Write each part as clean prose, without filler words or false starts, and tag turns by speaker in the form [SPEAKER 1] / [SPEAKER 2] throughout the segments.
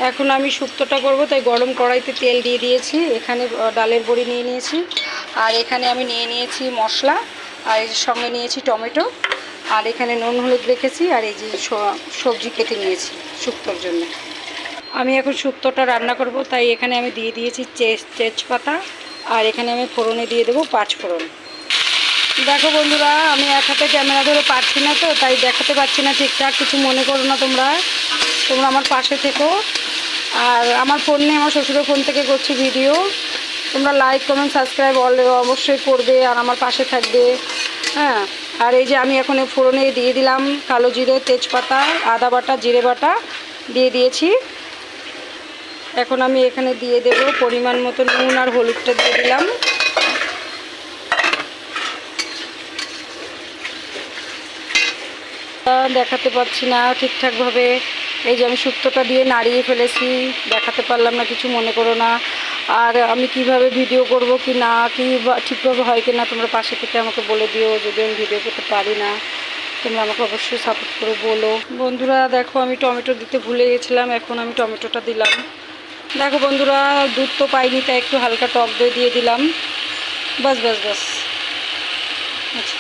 [SPEAKER 1] এখন আমি শুক্তোটা করব, তাই গরম কড়াইতে তেল দিয়ে দিয়েছি। এখানে ডালের বড়ি নিয়ে নিয়েছি, আর এখানে আমি নিয়ে নিয়েছি মশলা, আর এর সঙ্গে নিয়েছি টমেটো, আর এখানে নুন হলুদ রেখেছি, আর এই যে সবজি কেটে নিয়েছি শুক্তোর জন্য। আমি এখন শুক্তোটা রান্না করব, তাই এখানে আমি দিয়ে দিয়েছি তেজপাতা, আর এখানে আমি ফোড়নে দিয়ে দেবো 5 ফোড়ন। দেখো বন্ধুরা, আমি এক হাতে ক্যামেরা ধরে পারছি না, তো তাই দেখাতে পারছি না ঠিকঠাক, কিছু মনে করো না তোমরা আমার পাশে থেকো। আর আমার ফোন নিয়ে, আমার শ্বশুরের ফোন থেকে করছি ভিডিও। তোমরা লাইক কমেন্ট সাবস্ক্রাইব অবশ্যই করবে, আর আমার পাশে থাকবে। হ্যাঁ, আর এই যে আমি এখন ফোড়নে দিয়ে দিলাম কালো জিরে, তেজপাতা, আদা বাটা, জিরে বাটা দিয়ে দিয়েছি। এখন আমি এখানে দিয়ে দেব পরিমাণ মতো নুন আর হলুদটা দিয়ে দিলাম। দেখাতে পারছি না ঠিকঠাকভাবে, এই যে আমি শুক্তোটা দিয়ে নাড়িয়ে ফেলেছি, দেখাতে পারলাম না, কিছু মনে করো না। আর আমি কিভাবে ভিডিও করব কি না, কি ঠিকভাবে হয় কি না, তোমরা পাশে থেকে আমাকে বলে দিও। যদি আমি ভিডিও করতে পারি না, তোমরা আমাকে অবশ্যই সাপোর্ট করে বলো। বন্ধুরা দেখো, আমি টমেটো দিতে ভুলে গেছিলাম, এখন আমি টমেটোটা দিলাম। দেখো বন্ধুরা, দুধ তো পাইনি, তাই একটু হালকা টক দই দিয়ে দিলাম। বাস বাস বাস, আচ্ছা,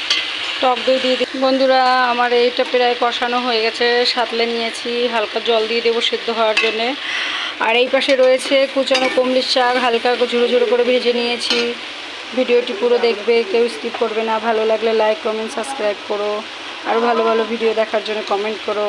[SPEAKER 1] টক দই দিয়ে দিই। বন্ধুরা, আমার এইটা প্রায় কষানো হয়ে গেছে, সাতলে নিয়েছি, হালকা জল দিয়ে দেবো সেদ্ধ হওয়ার জন্যে। আর এই পাশে রয়েছে কুচানো কুমড়ির শাক, হালকা ঝুড়ো ঝুড়ো করে ভেজে নিয়েছি। ভিডিওটি পুরো দেখবে, কেউ স্কিপ করবে না। ভালো লাগলে লাইক কমেন্ট সাবস্ক্রাইব করো, আর ভালো ভালো ভিডিও দেখার জন্য কমেন্ট করো।